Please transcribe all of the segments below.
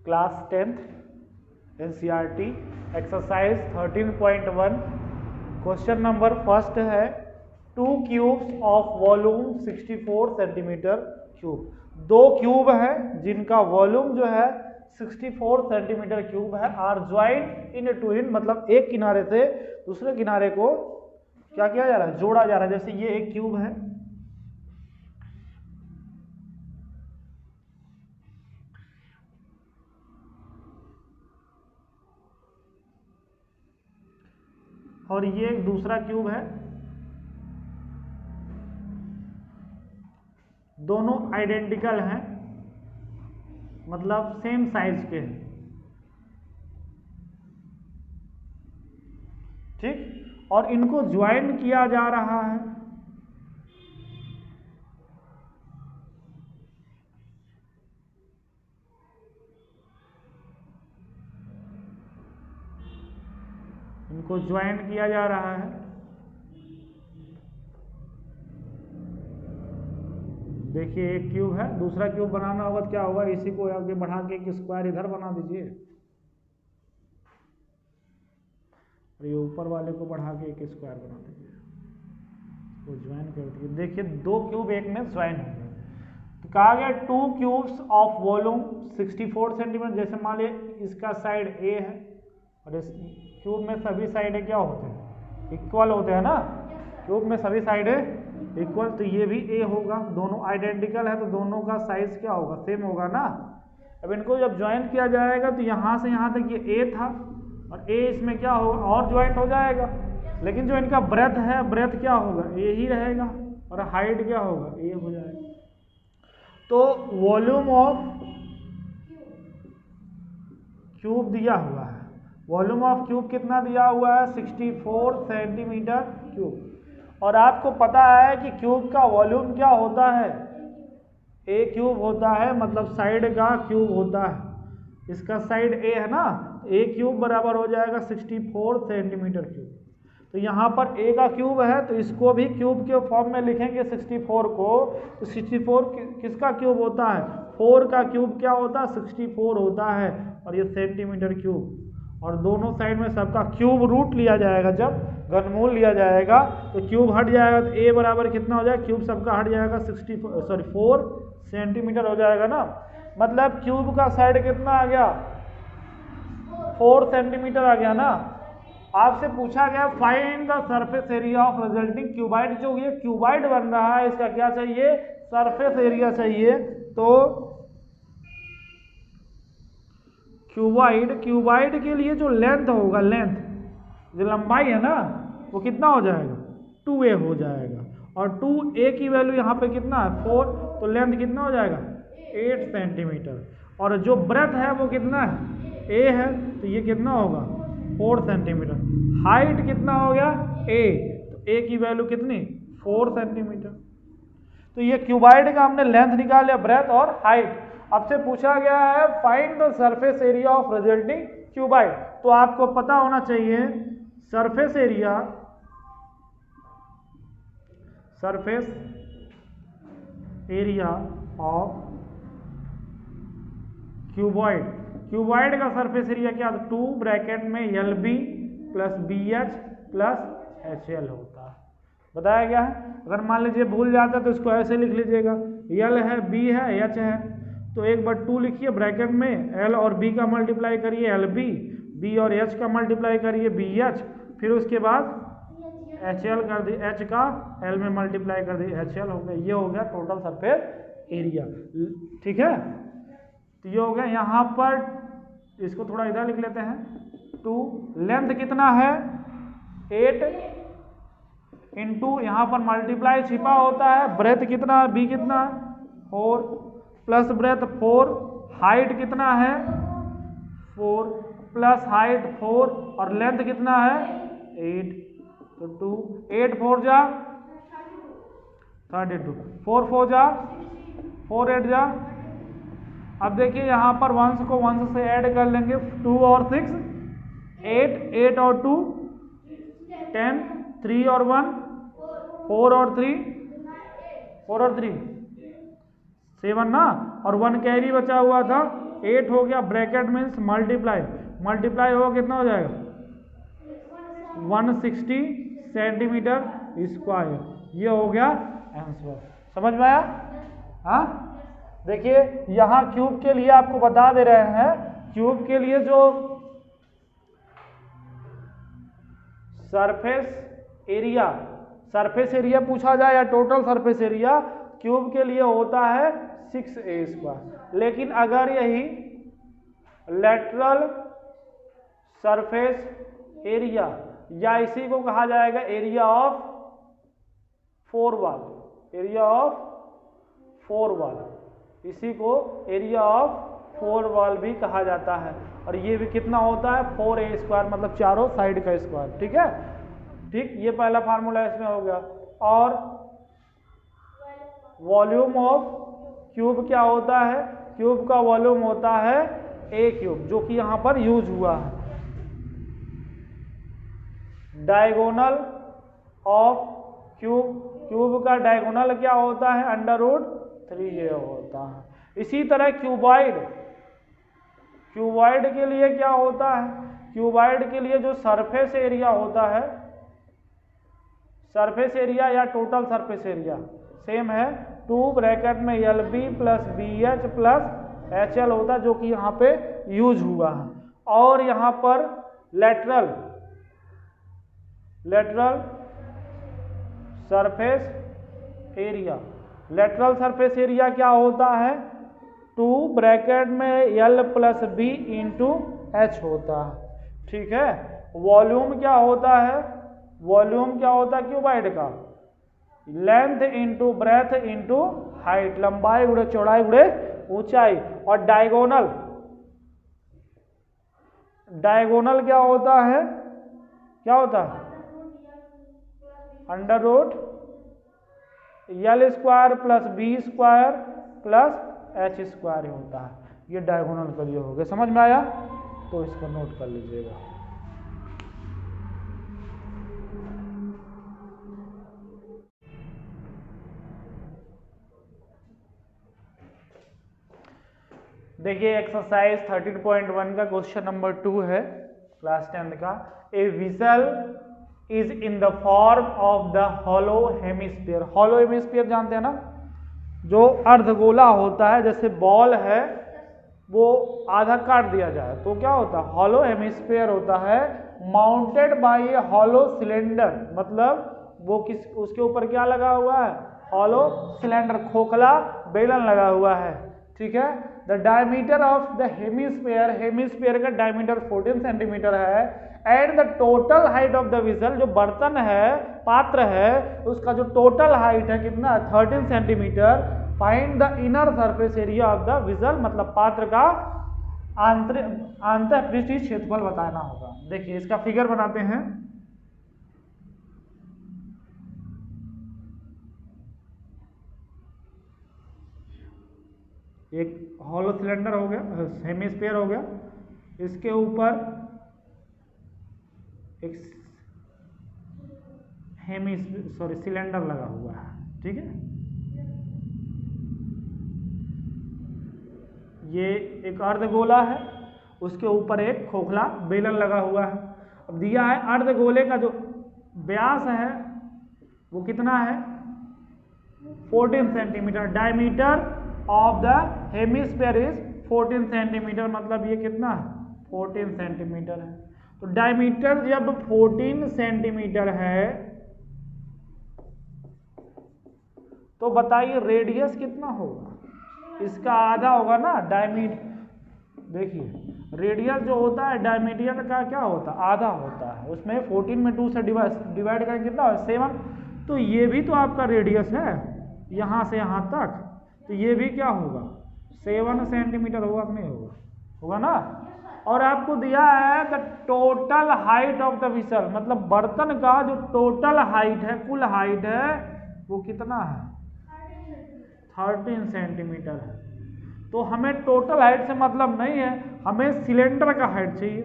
Class 10th NCERT exercise 13.1 question number first है 2 cubes of volume 64 centimetre cube. दो cube है जिनका volume जो है 64 सेंटीमीटर क्यूब है, आर ज्वाइंट इन ट्विन, मतलब एक किनारे से दूसरे किनारे को क्या किया जा रहा है, जोड़ा जा रहा है। जैसे ये एक क्यूब है, और ये एक दूसरा क्यूब है, दोनों आइडेंटिकल हैं, मतलब सेम साइज के हैं, ठीक। और इनको ज्वाइन किया जा रहा है, इनको ज्वाइन किया जा रहा है। देखिए एक क्यूब है, दूसरा क्यूब बनाना होगा तो क्या होगा, इसी को आगे बढ़ा के एक स्क्वायर इधर बना दीजिए, और ये ऊपर वाले को बढ़ा के एक स्क्वायर बना दीजिए, वो ज्वाइन कर दीजिए। देखिए दो क्यूब एक में ज्वाइन हो गए। तो कहा गया 2 क्यूब्स ऑफ वॉल्यूम 64 सेंटीमीटर। जैसे मान लीजिए इसका साइड ए है और इस क्यूब में सभी साइडें क्या होते हैं, इक्वल होते हैं ना, क्यूब में सभी साइडें इक्वल, तो ये भी ए होगा, दोनों आइडेंटिकल है तो दोनों का साइज क्या होगा, सेम होगा ना। अब इनको जब ज्वाइन किया जाएगा तो यहाँ से यहाँ तक ये ए था और ए इसमें क्या होगा और ज्वाइंट हो जाएगा, लेकिन जो इनका ब्रेथ है, ब्रेथ क्या होगा, ए ही रहेगा, और हाइट क्या होगा, ए हो जाएगा। तो वॉल्यूम ऑफ क्यूब दिया हुआ है, वॉल्यूम ऑफ क्यूब कितना दिया हुआ है, 64 सेंटीमीटर क्यूब। और आपको पता है कि क्यूब का वॉल्यूम क्या होता है, ए क्यूब होता है, मतलब साइड का क्यूब होता है। इसका साइड ए है ना, ए क्यूब बराबर हो जाएगा 64 सेंटीमीटर क्यूब। तो यहाँ पर ए का क्यूब है तो इसको भी क्यूब के फॉर्म में लिखेंगे 64 को। तो 64 किसका क्यूब होता है, 4 का क्यूब क्या होता है, 64 होता है, और ये सेंटीमीटर क्यूब। और दोनों साइड में सबका क्यूब रूट लिया जाएगा, जब घनमूल लिया जाएगा तो क्यूब हट जाएगा, तो ए बराबर कितना हो जाएगा, क्यूब सबका हट जाएगा 4 सेंटीमीटर हो जाएगा ना। मतलब क्यूब का साइड कितना आ गया, 4 सेंटीमीटर आ गया ना। आपसे पूछा गया find the surface area of resulting cuboid. जो ये क्यूबाइड बन रहा है इसका क्या चाहिए, सरफेस एरिया चाहिए। तो क्यूबाइड के लिए जो लेंथ होगा, लेंथ जो लंबाई है ना, वो कितना हो जाएगा, 2a हो जाएगा। और 2a की वैल्यू यहाँ पे कितना है, 4, तो लेंथ कितना हो जाएगा, 8 सेंटीमीटर। और जो ब्रेथ है वो कितना है, a है, तो ये कितना होगा, 4 सेंटीमीटर। हाइट कितना हो गया, a, तो a की वैल्यू कितनी, 4 सेंटीमीटर। तो ये क्यूबाइड का हमने लेंथ निकाल लिया, ब्रेथ और हाइट। आपसे पूछा गया है find the surface area of resulting cuboid. तो आपको पता होना चाहिए surface area of cuboid. Cuboid का सरफेस एरिया क्या, 2 ब्रैकेट में LB plus BH plus HL होता है, बताया गया है। अगर मान लीजिए भूल जाता है तो इसको ऐसे लिख लीजिएगा, L है, B है, H है, तो 1/2 लिखिए ब्रैकेट में, L और B का मल्टीप्लाई करिए LB, B और H का मल्टीप्लाई करिए BH, फिर उसके बाद HL कर दी, H का L में मल्टीप्लाई कर दी, HL हो गया। ये हो गया टोटल सरफेस एरिया, ठीक है। तो ये हो गया। यहाँ पर इसको थोड़ा इधर लिख लेते हैं, 2, लेंथ कितना है 8 इंटू यहाँ पर मल्टीप्लाई छिपा होता है, ब्रेथ कितना है, B कितना है 4 प्लस ब्रेथ 4, हाइट कितना है 4 प्लस हाइट 4, और लेंथ कितना है 8, तो 2, 8 4 जा 32, 4 4 जा 4 8 जा। अब देखिए यहाँ पर वंश को वंश से ऐड कर लेंगे, 2 और 6 8, 8 और 2 10, 3 और 1 4 और 3 4 और 3 7 ना, और 1 कैरी बचा हुआ था 8 हो गया, ब्रैकेट मीन्स मल्टीप्लाई होगा कितना हो जाएगा 160 सेंटीमीटर स्क्वायर। ये हो गया आंसर। समझ में आया? हाँ, देखिए यहाँ क्यूब के लिए आपको बता दे रहे हैं, क्यूब के लिए जो सरफेस एरिया पूछा जाए या टोटल सरफेस एरिया, क्यूब के लिए होता है 6a²। लेकिन अगर यही लेटरल सरफेस एरिया या इसी को कहा जाएगा एरिया ऑफ फोर वॉल, इसी को एरिया ऑफ फोर वॉल भी कहा जाता है। और ये भी कितना होता है 4a², मतलब चारों साइड का स्क्वायर। ठीक है, ठीक, ये पहला फार्मूला इसमें हो गया। और वॉल्यूम ऑफ क्यूब क्या होता है? क्यूब का वॉल्यूम होता है a³, जो कि यहां पर यूज हुआ है। डायगोनल ऑफ क्यूब का डायगोनल क्या होता है? √3a होता है। इसी तरह क्यूबॉइड के लिए क्या होता है? क्यूबॉइड के लिए जो सरफेस एरिया होता है, सरफेस एरिया या टोटल सरफेस एरिया सेम है, 2 ब्रैकेट में LB + BH + HL होता है, जो कि यहाँ पे यूज हुआ है। और यहाँ पर लेटरल सरफेस एरिया क्या होता है? 2 ब्रैकेट में L + B × H होता है। ठीक है, वॉल्यूम क्या होता है? वॉल्यूम क्या होता है क्यूबॉइड का? लेंथ × ब्रेथ × हाइट, लंबाई गुणे चौड़ाई गुणे ऊंचाई। और डायगोनल क्या होता है? √L² + B² + H² होता है। ये डायगोनल का लिए हो गया। समझ में आया? तो इसको नोट कर लीजिएगा। देखिए एक्सरसाइज 13.1 का क्वेश्चन नंबर 2 है क्लास 10 का। A vessel is in the form of the hollow hemisphere. Hollow hemisphere जानते हैं ना, जो अर्धगोला होता है, जैसे बॉल है वो आधा काट दिया जाए तो क्या होता है? हॉलो हेमिस्फीयर होता है। माउंटेड बाय ए हॉलो सिलेंडर, मतलब वो उसके ऊपर क्या लगा हुआ है? हॉलो सिलेंडर, खोखला बेलन लगा हुआ है। ठीक है, the diameter of the hemisphere का डायमीटर 14 सेंटीमीटर है। And the total height of the whistle, जो बर्तन है, पात्र है, उसका जो टोटल हाइट है कितना है? 13 centimetre. Find the inner surface area of the whistle, मतलब पात्र का अंतःपृष्ठीय क्षेत्रफल बताना होगा। देखिए इसका फिगर बनाते हैं। एक हॉलो सिलेंडर हो गया, हेमिस्फीयर हो गया, इसके ऊपर एक सिलेंडर लगा हुआ है। ठीक है, ये एक अर्धगोला है, उसके ऊपर एक खोखला बेलन लगा हुआ है। अब दिया है अर्धगोले का जो व्यास है वो कितना है? 14 centimetre. Diameter of the hemisphere is 14 centimetre, मतलब ये कितना है? 14 सेंटीमीटर है। तो डायमीटर जब 14 सेंटीमीटर है तो बताइए रेडियस कितना होगा? इसका आधा होगा ना डायमीटर। देखिए रेडियस जो होता है डायमीटर का क्या होता है? आधा होता है। उसमें 14 में 2 से डिवाइड करें कितना होगा? 7। तो ये भी तो आपका रेडियस है यहाँ से यहाँ तक, तो ये भी क्या होगा? 7 सेंटीमीटर होगा कि नहीं होगा? होगा ना। और आपको दिया है the total height of the whistle, मतलब बर्तन का जो टोटल हाइट है, कुल हाइट है, वो कितना है? 13 सेंटीमीटर है। तो हमें टोटल हाइट से मतलब नहीं है, हमें सिलेंडर का हाइट चाहिए।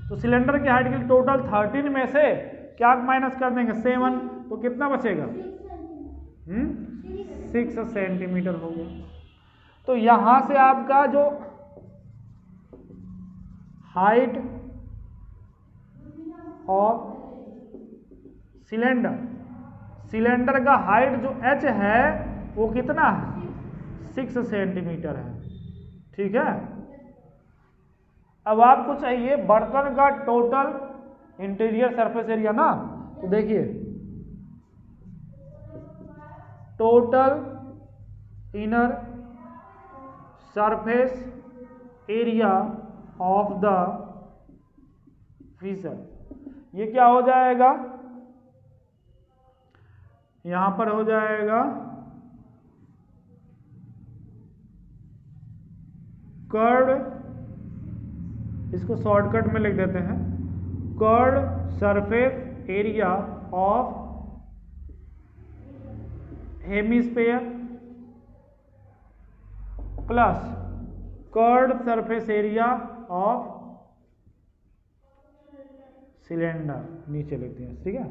तो सिलेंडर की हाइट के लिए टोटल 13 में से क्या माइनस कर देंगे? 7, तो कितना बचेगा? 6 सेंटीमीटर हो गया। तो यहां से आपका जो हाइट ऑफ सिलेंडर का हाइट जो h है वो कितना है 6 सेंटीमीटर है। ठीक है, अब आपको चाहिए बर्तन का टोटल इंटीरियर सरफेस एरिया ना। तो देखिए total inner surface area of the vessel, ये क्या हो जाएगा, यहां पर हो जाएगा कर्ड, इसको शॉर्टकट में लिख देते हैं, curved surface area of hemisphere plus curved surface area of cylinder, नीचे लिखते हैं। ठीक है,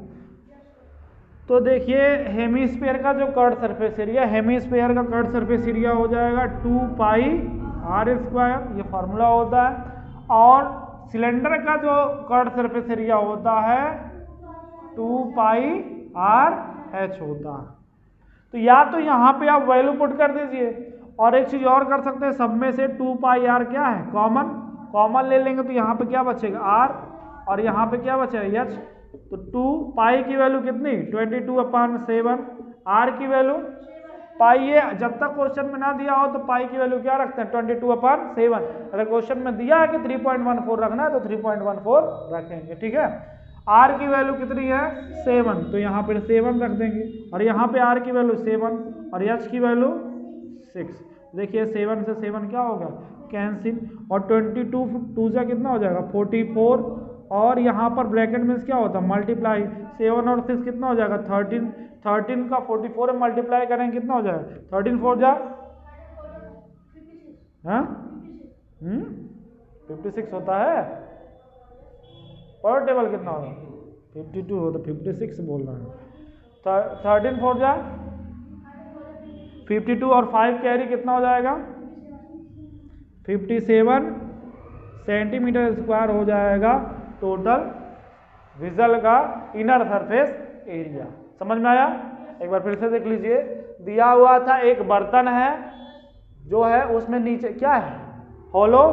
तो देखिए हेमिस्फीयर का जो कर्ड सरफेस एरिया, हेमिस्फीयर का कर्ड सरफेस एरिया हो जाएगा 2 पाई आर स्क्वायर, ये फॉर्मूला होता है। और सिलेंडर का जो कर्ड सरफेस एरिया होता है 2 पाई आर एच होता है। तो या तो यहाँ पे आप वैल्यू पुट कर दीजिए, और एक चीज और कर सकते हैं, सब में से 2 पाई आर क्या है कॉमन ले लेंगे, तो यहाँ पे क्या बचेगा आर, और यहाँ पे क्या बचेगा एच। तो 2 पाई की वैल्यू कितनी 22/7, आर की वैल्यू पाई, ये जब तक क्वेश्चन में ना दिया हो तो पाई की वैल्यू क्या रखते हैं 22/7। अगर क्वेश्चन में दिया है कि 3.14 रखना है तो 3.14 रखेंगे। ठीक है, आर की वैल्यू कितनी है 7, तो यहाँ पर 7 रख देंगे, और यहाँ पे आर की वैल्यू 7 और एच की वैल्यू 6। देखिए 7 से 7 क्या होगा कैंसिल, और 22 2 से कितना हो जाएगा 44, और यहाँ पर ब्रैकेट में क्या होता है मल्टीप्लाई, 7 और 6 कितना हो जाएगा 13 का 44 में मल्टीप्लाई करेंगे कितना हो जाएगा 13 4 जा 56 होता है, और टेबल कितना होगा 52 होता, 56 बोल रहा है। 13 4 जा 52 और 5 कैरी कितना हो जाएगा 57 सेंटीमीटर स्क्वायर हो जाएगा टोटल वेसल का इनर सरफेस एरिया। समझ में आया? एक बार फिर से देख लीजिए, दिया हुआ था एक बर्तन है जो है उसमें नीचे क्या है हॉलो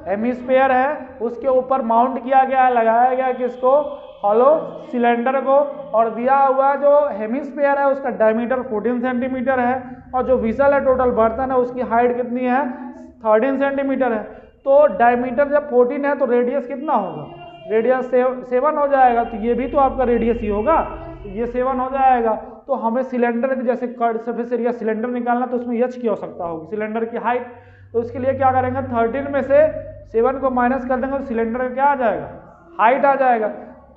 हेमिस्फीयर है, उसके ऊपर माउंट किया गया है, लगाया गया किसको हॉलो सिलेंडर को, और दिया हुआ जो हेमिस्फीयर है उसका डायमीटर 14 सेंटीमीटर है, और जो वेसल है टोटल बर्तन है उसकी हाइट कितनी है 13 सेंटीमीटर है। तो डायमीटर जब 14 है तो रेडियस कितना होगा, रेडियस 7 हो जाएगा, तो ये भी तो आपका रेडियस ही होगा, तो ये 7 हो जाएगा। तो हमें सिलेंडर की जैसे कर्ड सरफेस एरिया सिलेंडर निकालना, तो उसमें एच की आवश्यकता होगी, सिलेंडर की हाइट। तो उसके लिए क्या करेंगे 13 में से 7 को माइनस कर देंगे तो सिलेंडर का क्या आ जाएगा हाइट आ जाएगा।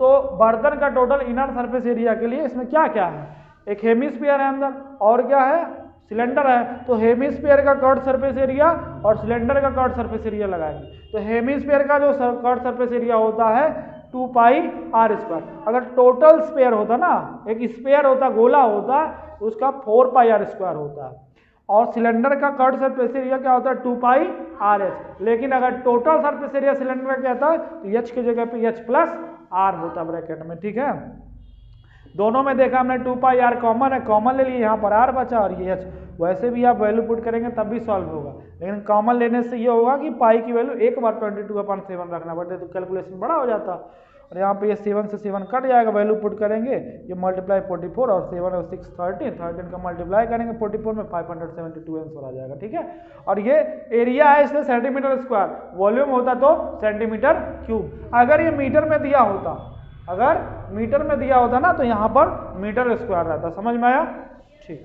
तो बर्तन का टोटल इनर सरफेस एरिया के लिए इसमें क्या क्या है, एक हेमिस्फीयर है अंदर और क्या है सिलेंडर है, तो हेमिस्फीयर का कर्ड सरफेस एरिया और सिलेंडर का कर्ड सरफेस एरिया लगाएंगे। तो हेमिस्फीयर का जो कर्ड सरफेस एरिया होता है 2 पाई आर स्क्वायर। अगर टोटल स्फीयर होता ना, एक स्फीयर होता गोला होता उसका 4 पाई आर स्क्वायर होता है, और सिलेंडर का कर्ड सरफेस एरिया क्या होता है 2 पाई आर एच। लेकिन अगर टोटल सरफेस एरिया सिलेंडर का क्या होता है तो एच की जगह पे एच प्लस आर होता है ब्रैकेट में। ठीक है, दोनों में देखा हमने 2 पाई आर कॉमन है, कॉमन ले लिए, यहाँ पर आर बचा और ये एच। वैसे भी आप वैल्यू पुट करेंगे तब भी सॉल्व होगा, लेकिन कॉमन लेने से ये होगा कि पाई की वैल्यू एक बार 22/7 रखना पड़ता, तो कैलकुलेशन बड़ा हो जाता। और यहाँ पे ये 7 से 7 कट जाएगा, वैल्यू पुट करेंगे, ये मल्टीप्लाई 44 और 7 और 6 13 का मल्टीप्लाई करेंगे 44 में 572 आंसर आ जाएगा। ठीक है, और ये एरिया है इसलिए सेंटीमीटर स्क्वायर, वॉल्यूम होता तो सेंटीमीटर क्यूब। अगर ये मीटर में दिया होता, अगर मीटर में दिया होता ना तो यहाँ पर मीटर स्क्वायर रहता। समझ में आया? ठीक।